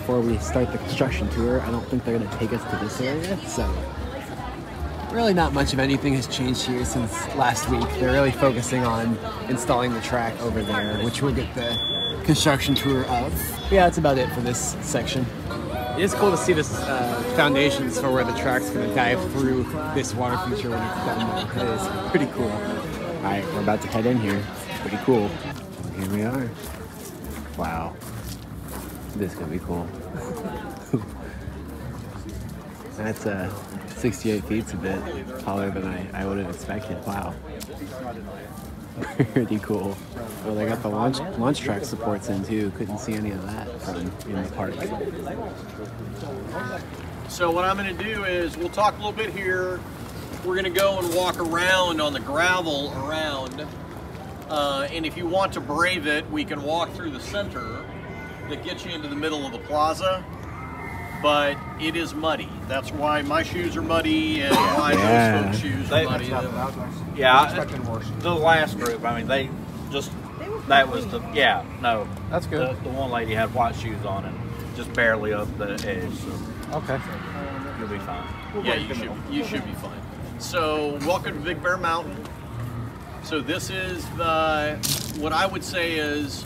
before we start the construction tour. I don't think they're going to take us to this area, so really not much of anything has changed here since last week. They're really focusing on installing the track over there, which we'll get the construction tour of. But yeah, that's about it for this section. It is cool to see this foundations for where the track's going to dive through this water feature when it's done. It is pretty cool. All right, we're about to head in here. It's pretty cool. Here we are. Wow. This is going to be cool. That's 68 feet. It's a bit taller than I would have expected. Wow. Pretty cool. Well, they got the launch track supports in too. Couldn't see any of that from in the park. So what I'm going to do is we'll talk a little bit here. We're going to go and walk around on the gravel around. And if you want to brave it, we can walk through the center that gets you into the middle of the plaza. But it is muddy. That's why my shoes are muddy and why those folks' shoes are muddy. Yeah, the last group, I mean, they just, that was the, yeah, no. That's good. The one lady had white shoes on and just barely up the edge, so. Okay. You'll be fine. Yeah, you should be fine. So, welcome to Big Bear Mountain. So this is the, what I would say is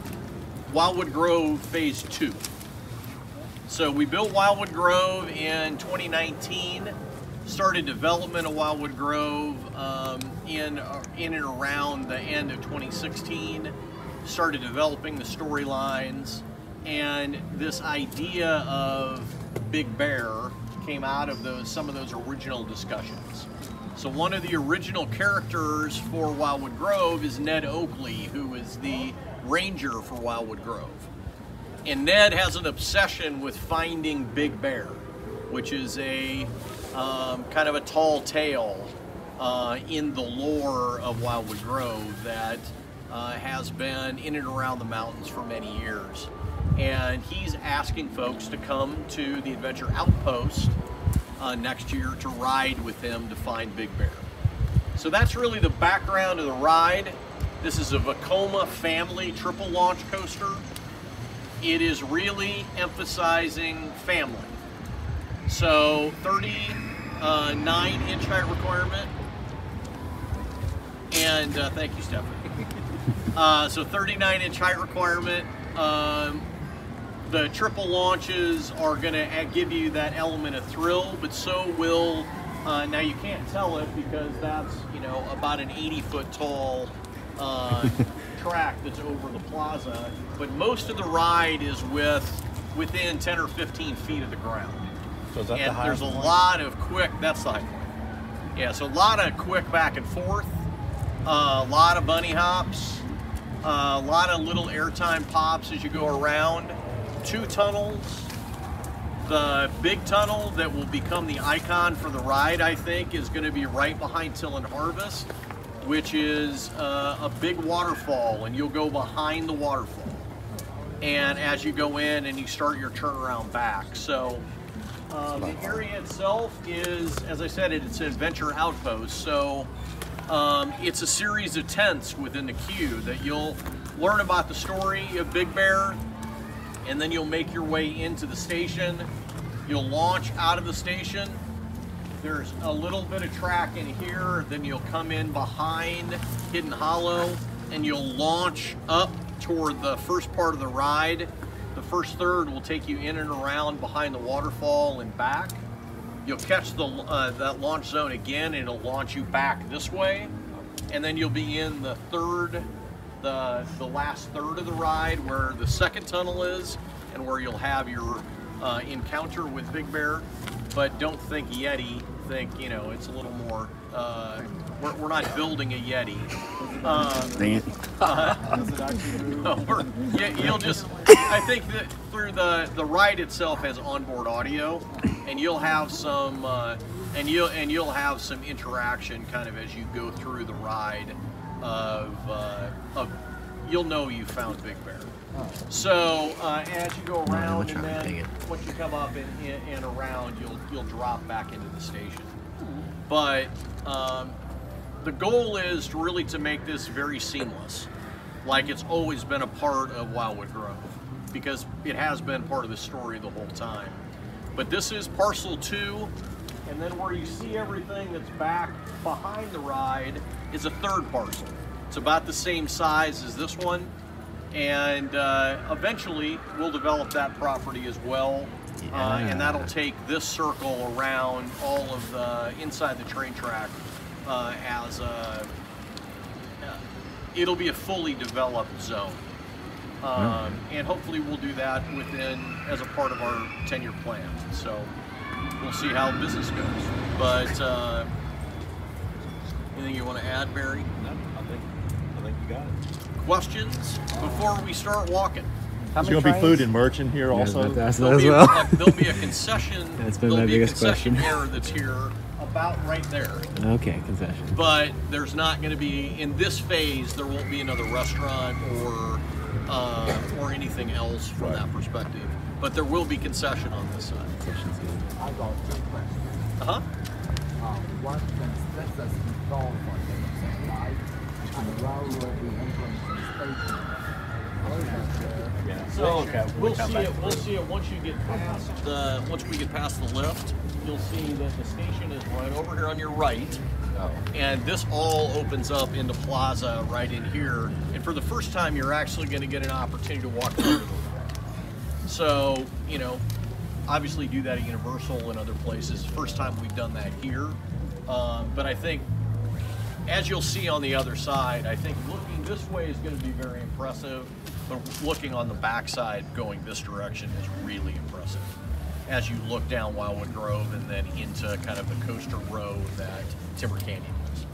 Wildwood Grove Phase 2. So we built Wildwood Grove in 2019, started development of Wildwood Grove in and around the end of 2016, started developing the storylines, and this idea of Big Bear came out of some of those original discussions. So one of the original characters for Wildwood Grove is Ned Oakley, who is the ranger for Wildwood Grove. And Ned has an obsession with finding Big Bear, which is a kind of a tall tale in the lore of Wildwood Grove that has been in and around the mountains for many years. And he's asking folks to come to the Adventure Outpost next year to ride with him to find Big Bear. So that's really the background of the ride. This is a Vekoma family triple launch coaster. It is really emphasizing family. So 39-inch height requirement. And thank you, Stephanie. So 39-inch height requirement. The triple launches are going to give you that element of thrill, but so will, now you can't tell it because that's, you know, about an 80-foot tall track that's over the plaza, but most of the ride is within 10 or 15 feet of the ground. So is that and the there's a point? lot of quick, that's the high point. Yeah, so a lot of quick back and forth, a lot of bunny hops, a lot of little airtime pops as you go around. 2 tunnels. The big tunnel that will become the icon for the ride, I think, is going to be right behind Till and Harvest, which is a big waterfall, and you'll go behind the waterfall. And as you go in and you start your turnaround back. So the area itself is, as I said, it's an adventure outpost. So it's a series of tents within the queue that you'll learn about the story of Big Bear, and then you'll make your way into the station. You'll launch out of the station. There's a little bit of track in here, then you'll come in behind Hidden Hollow and you'll launch up toward the first part of the ride. The first third will take you in and around behind the waterfall and back. You'll catch that launch zone again and it'll launch you back this way. And then you'll be in the last third of the ride where the second tunnel is and where you'll have your encounter with Big Bear. But don't think Yeti, think, you know, it's a little more, we're not building a Yeti. Dang it. You'll just, I think that through the ride itself has onboard audio, and you'll have some, and you'll have some interaction kind of as you go through the ride of you'll know you found Big Bear. So as you go around, and then once you come up and around, you'll drop back into the station. But the goal is really to make this very seamless, like it's always been a part of Wildwood Grove. because it has been part of the story the whole time. But this is parcel 2, and then where you see everything that's back behind the ride is a third parcel. It's about the same size as this one, and eventually we'll develop that property as well. And that'll take this circle around all of the inside the train track as it'll be a fully developed zone. And hopefully we'll do that as a part of our 10-year plan. So we'll see how business goes. But anything you want to add, Barry? No, I think you got it. Questions before we start walking? There's going to be food and merch in here also. There'll be a concession. That's been my biggest question. That's here about right there. Okay, concession. But there's not going to be, in this phase, there won't be another restaurant or anything else from that perspective. But there will be concession on this side. I got 2 questions. One, that's the install for the right, and where will the entrance station? So we'll see it once you get past once we get past the lift. You'll see that the station is right over here on your right. And this all opens up into Plaza right in here. And for the first time, you're actually going to get an opportunity to walk through. So, you know, obviously do that at Universal and other places. First time we've done that here. But I think, as you'll see on the other side, I think looking this way is going to be very impressive. But looking on the backside going this direction is really impressive. As you look down Wildwood Grove and then into kind of the coaster road that Timber Canyon is.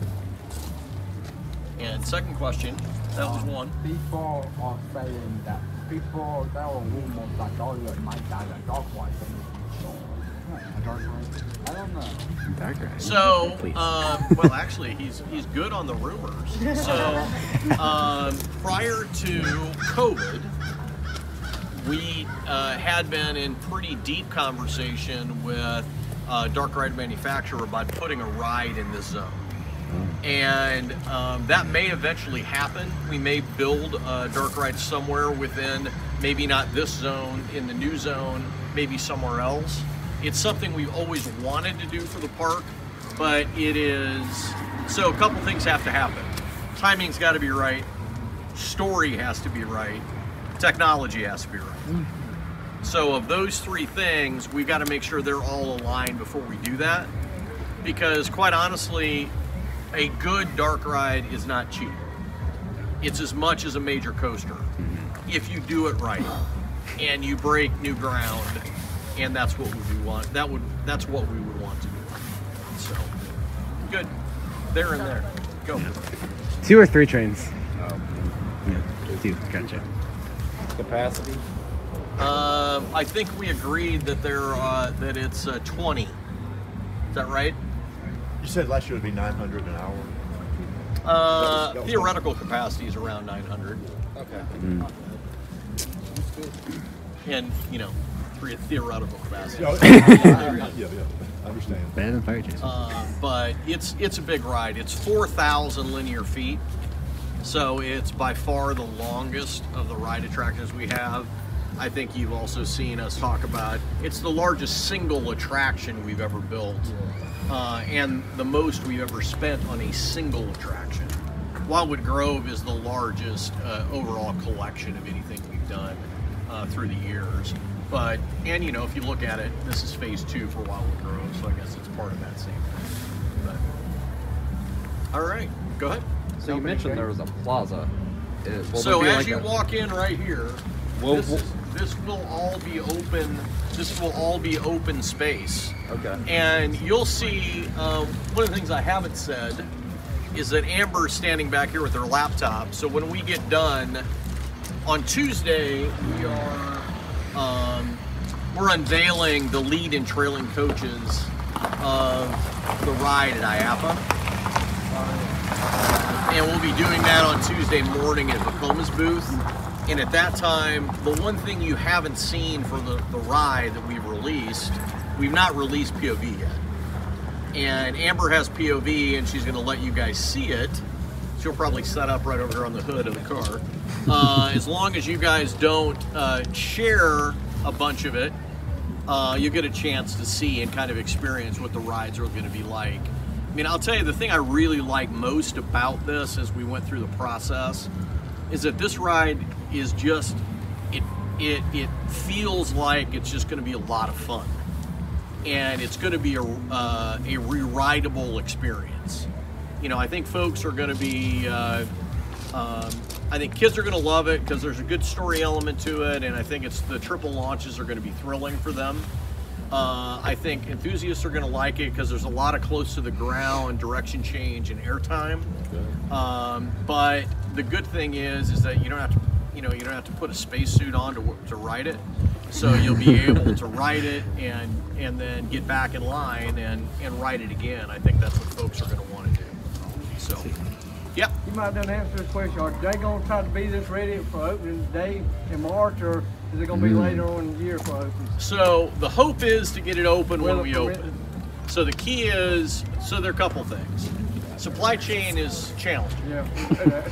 And second question, that was one. People are saying that people that are rumors that Dolly might die a dog ride. A dark ride? I don't know. Dark ride. So, well, actually, he's good on the rumors. So, prior to COVID, we had been in pretty deep conversation with a dark ride manufacturer about putting a ride in this zone. And that may eventually happen. We may build a dark ride somewhere within, maybe not this zone, in the new zone, maybe somewhere else. It's something we've always wanted to do for the park, but it is, so a couple things have to happen. Timing's got to be right, story has to be right, technology has to be right. So of those 3 things, we've got to make sure they're all aligned before we do that, because quite honestly, a good dark ride is not cheap. It's as much as a major coaster if you do it right and you break new ground, and that's what we want. That's what we would want to do. So good, there and there. Go. 2 or 3 trains. Yeah, 2. Gotcha. Capacity? I think we agreed that that it's 20. Is that right? You said last year would be 900 an hour. Theoretical capacity is around 900. Okay. And you know, for your theoretical capacity. Yeah, I understand. Better than Fire Chase. But it's a big ride. It's 4,000 linear feet. So it's by far the longest of the ride attractions we have. I think you've also seen us talk about, it's the largest single attraction we've ever built, and the most we've ever spent on a single attraction. Wildwood Grove is the largest overall collection of anything we've done through the years. But, and you know, if you look at it, this is phase 2 for Wildwood Grove, so I guess it's part of that same thing. But, all right, go ahead. So you mentioned there was a plaza. So as you walk in right here, this will all be open. This will all be open space. Okay. And you'll see, one of the things I haven't said is that Amber's standing back here with her laptop. So when we get done, on Tuesday, we're unveiling the lead and trailing coaches of the ride at IAAPA. And we'll be doing that on Tuesday morning at Vekoma's booth. And at that time, the one thing you haven't seen for the ride that we've released, we've not released POV yet. And Amber has POV and she's gonna let you guys see it. She'll probably set up right over here on the hood of the car. As long as you guys don't share a bunch of it, you'll get a chance to see and kind of experience what the rides are going to be like. I mean, I'll tell you, the thing I really like most about this as we went through the process is that this ride is just, it feels like it's just going to be a lot of fun. And it's going to be a re-rideable experience. You know, I think folks are going to be, I think kids are going to love it because there's a good story element to it, and I think the triple launches are going to be thrilling for them. I think enthusiasts are going to like it because there's a lot of close to the ground direction change and airtime. But the good thing is that you don't have to, you don't have to put a spacesuit on to ride it. So you'll be able to ride it and then get back in line and ride it again. I think that's what folks are going to want to do. So, yep. You might not answer this question. Are they going to try to be this ready for opening day in March, or is it going to be later on in the year for opening? So the hope is to get it open when we open. So the key is, so there are a couple things. Supply chain is challenging. Yeah.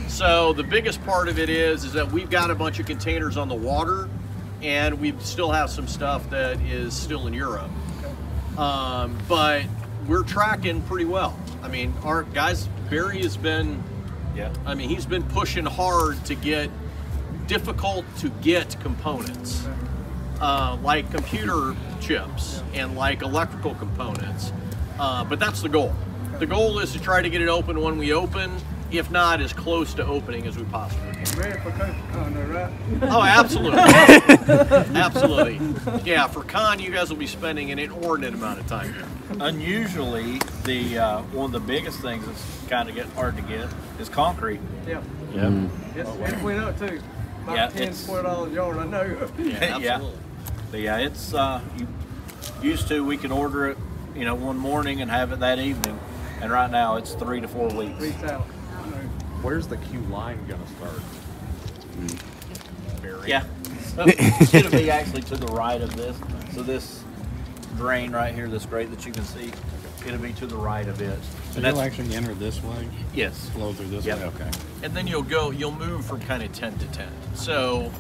So the biggest part of it is that we've got a bunch of containers on the water, and we still have some stuff that is still in Europe. But we're tracking pretty well. I mean, our guys, Barry has been, I mean, he's been pushing hard to get difficult to get components, like computer chips and like electrical components. But that's the goal. The goal is to try to get it open when we open, if not as close to opening as we possibly can. Ready for Con, right? Oh, absolutely. Absolutely. Yeah, for Con, you guys will be spending an inordinate amount of time here. Unusually, one of the biggest things that's kind of hard to get is concrete. Yeah. Yeah. It went up too. About $10, $12 a yard, I know. Yeah, absolutely. But yeah, it's you used to, we could order it, one morning and have it that evening, and right now it's 3 to 4 weeks. Weeks out. Where's the queue line gonna start? Yeah. So it's going to be actually to the right of this. So this drain right here, this grate that you can see, it'll be to the right of it. So you'll actually enter this way? Yes. Flow through this way? Okay. And then you'll move from kind of 10 to 10. So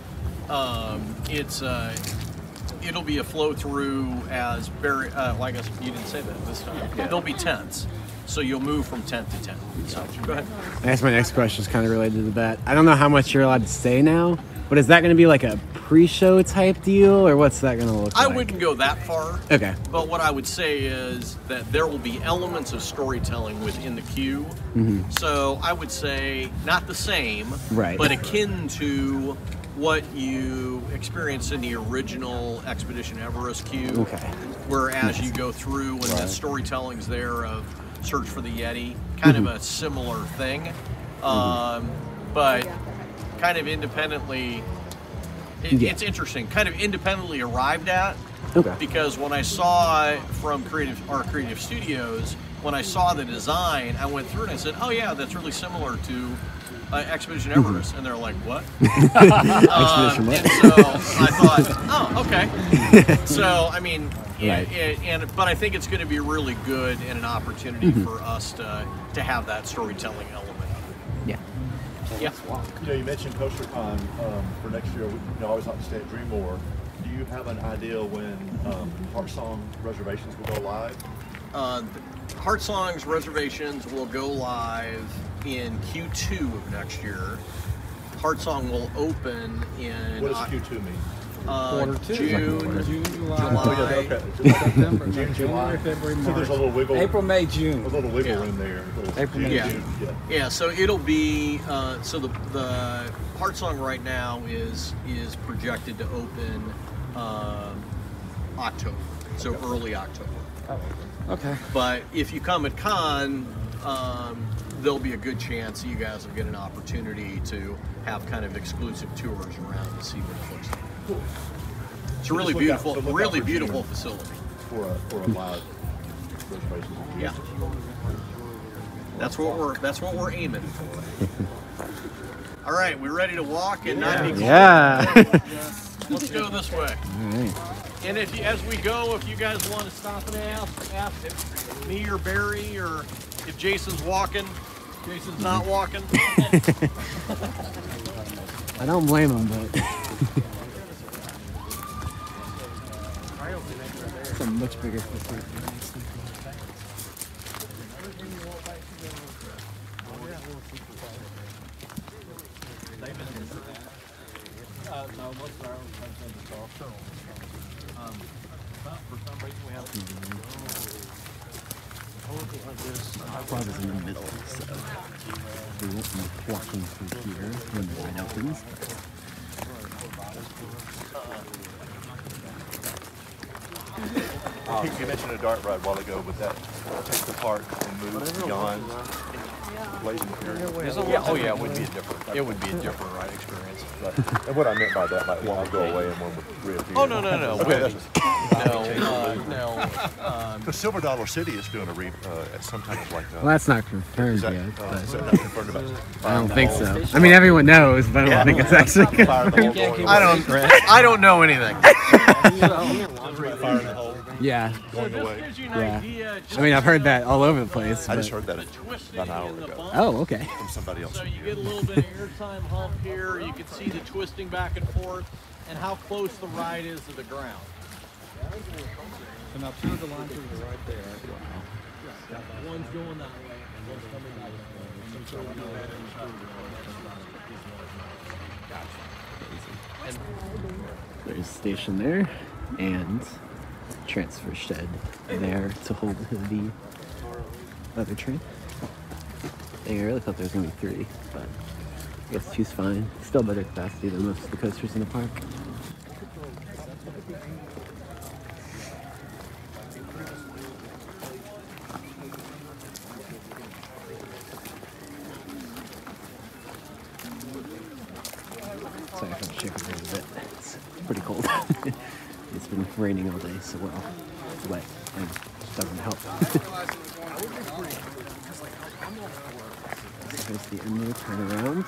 it'll be a flow through as Barry, well, I guess you didn't say that this time. Yeah. There'll be 10s. So you'll move from 10 to 10. So go ahead. I guess my next question is kind of related to that. I don't know how much you're allowed to say now, but is that going to be like a pre-show type deal, or what's that going to look like? I wouldn't go that far. Okay. But what I would say is that there will be elements of storytelling within the queue. Mm-hmm. So I would say not the same, right, but akin to what you experienced in the original Expedition Everest queue. Okay. Whereas you go through and the storytelling's there of Search for the Yeti, kind of a similar thing, but kind of independently, it's interesting, kind of independently arrived at, because when I saw from our creative studios, when I saw the design, I went through it and I said, oh yeah, that's really similar to Expedition Everest, and they're like, what? Expedition what? And so I thought, oh, okay. So, I mean, but I think it's going to be really good and an opportunity for us to have that storytelling element of it. Yeah. Yeah. You mentioned CoasterCon for next year. We always like to stay at Dreammore. Do you have an idea when Heartsong reservations will go live? Heartsong's reservations will go live in Q2 of next year. Heartsong will open in... What does Q2 mean? Quarter two. June, July. September, June, July, February, March. So there's a little wiggle. April, May, June. A little wiggle room there. April, May, June. Yeah. So it'll be so the Heartsong right now is projected to open October, so early October. Oh, okay. But if you come at Con, there'll be a good chance that you guys will get an opportunity to have kind of exclusive tours around to see what it looks like. Cool. It's a really beautiful, really beautiful facility. For a live reservation. Yeah. That's what we're aiming for. All right, we ready to walk and not be cold? Yeah. Let's go this way. All right. And as we go, if you guys want to stop and ask if me or Barry or if Jason's walking, Jason's not walking. I don't blame him, but it's a much bigger footprint. Our plaza's in the middle, so we won't be walking through here when the line opens. You mentioned a dart ride a while ago, but that takes the park and moves beyond Blazing Fury. Yeah, oh yeah, it would be a different ride experience. And what I meant by that, like one would go away and one would reappear. Oh, no. Okay, that's- No. The Silver Dollar City is doing a at some time like Well, that's not confirmed is that, yet, is but that not confirmed about I don't think so. I mean, everyone knows, but I don't think it's actually confirmed. I don't know anything. Yeah, going away. Gives you an yeah. idea. I mean, I've heard that all over the place. I just but- heard that Twisting about an hour in the ago bump. Oh, okay. from somebody else. So you get a little bit of airtime hump here. You can see the twisting back and forth and how close the ride is to the ground. So now turn the line to the right there. One's going that way and one's coming that way. There's a station there and transfer shed there to hold the other train. I really thought there was going to be 3, but I guess 2's fine. Still better capacity than most of the coasters in the park. Sorry if I'm shaking a little bit. It's pretty cold. It's been raining all day, so well, it's wet and doesn't help. Here's the end of the turnaround.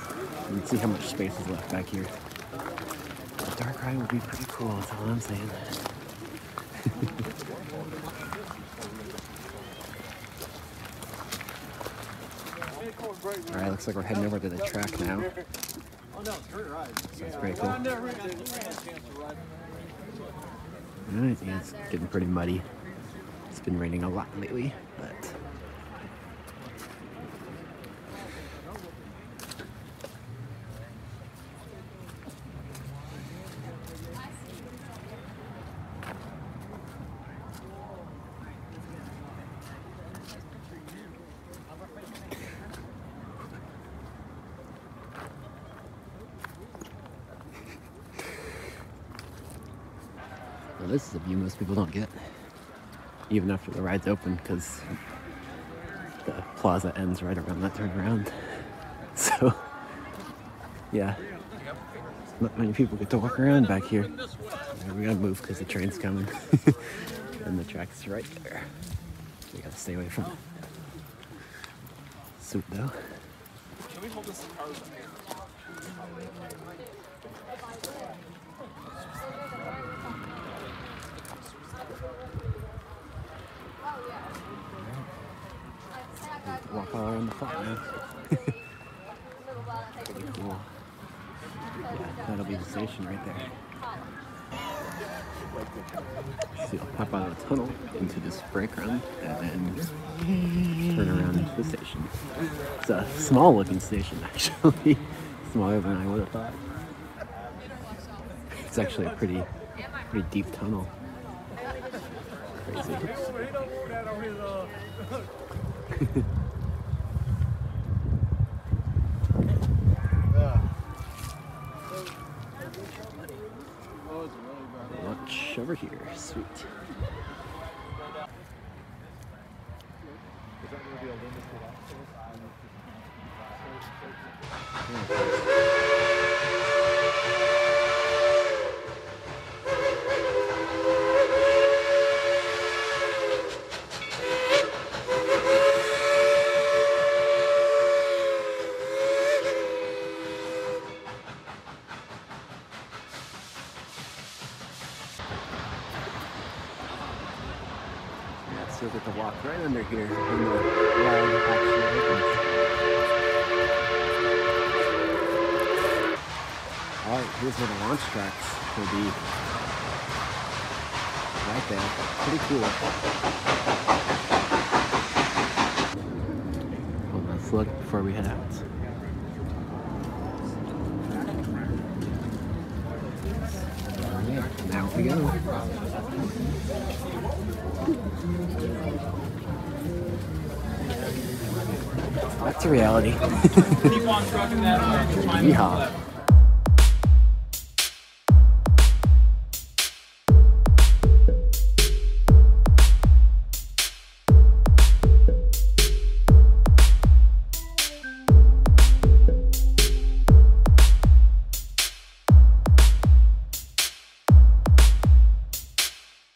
You can see how much space is left back here. The dark ride would be pretty cool, that's all I'm saying. Alright, looks like we're heading over to the track now. Oh no, it's great ride. So it's pretty cool. I never had a chance to ride. Alright, yeah, it's getting pretty muddy. It's been raining a lot lately, but well, this is a view most people don't get, even after the ride's open, because the plaza ends right around that turnaround. So, yeah, not many people get to walk around back here. We gotta move because the train's coming, and the track's right there. We gotta stay away from it. Sweet though. Walk all around the park now. Pretty cool. Yeah, that'll be the station right there. So you'll pop out of the tunnel into this brake run and then turn around into the station. It's a small looking station actually. Smaller than I would have thought. It's actually a pretty deep tunnel. Crazy. Watch over here, sweet. Still get to walk right under here when the ride actually opens. right, here's where the launch tracks will be. Right there. Pretty cool. One last look before we head out. Alright, now we go. Back to reality. Keep on trucking that. Yeehaw.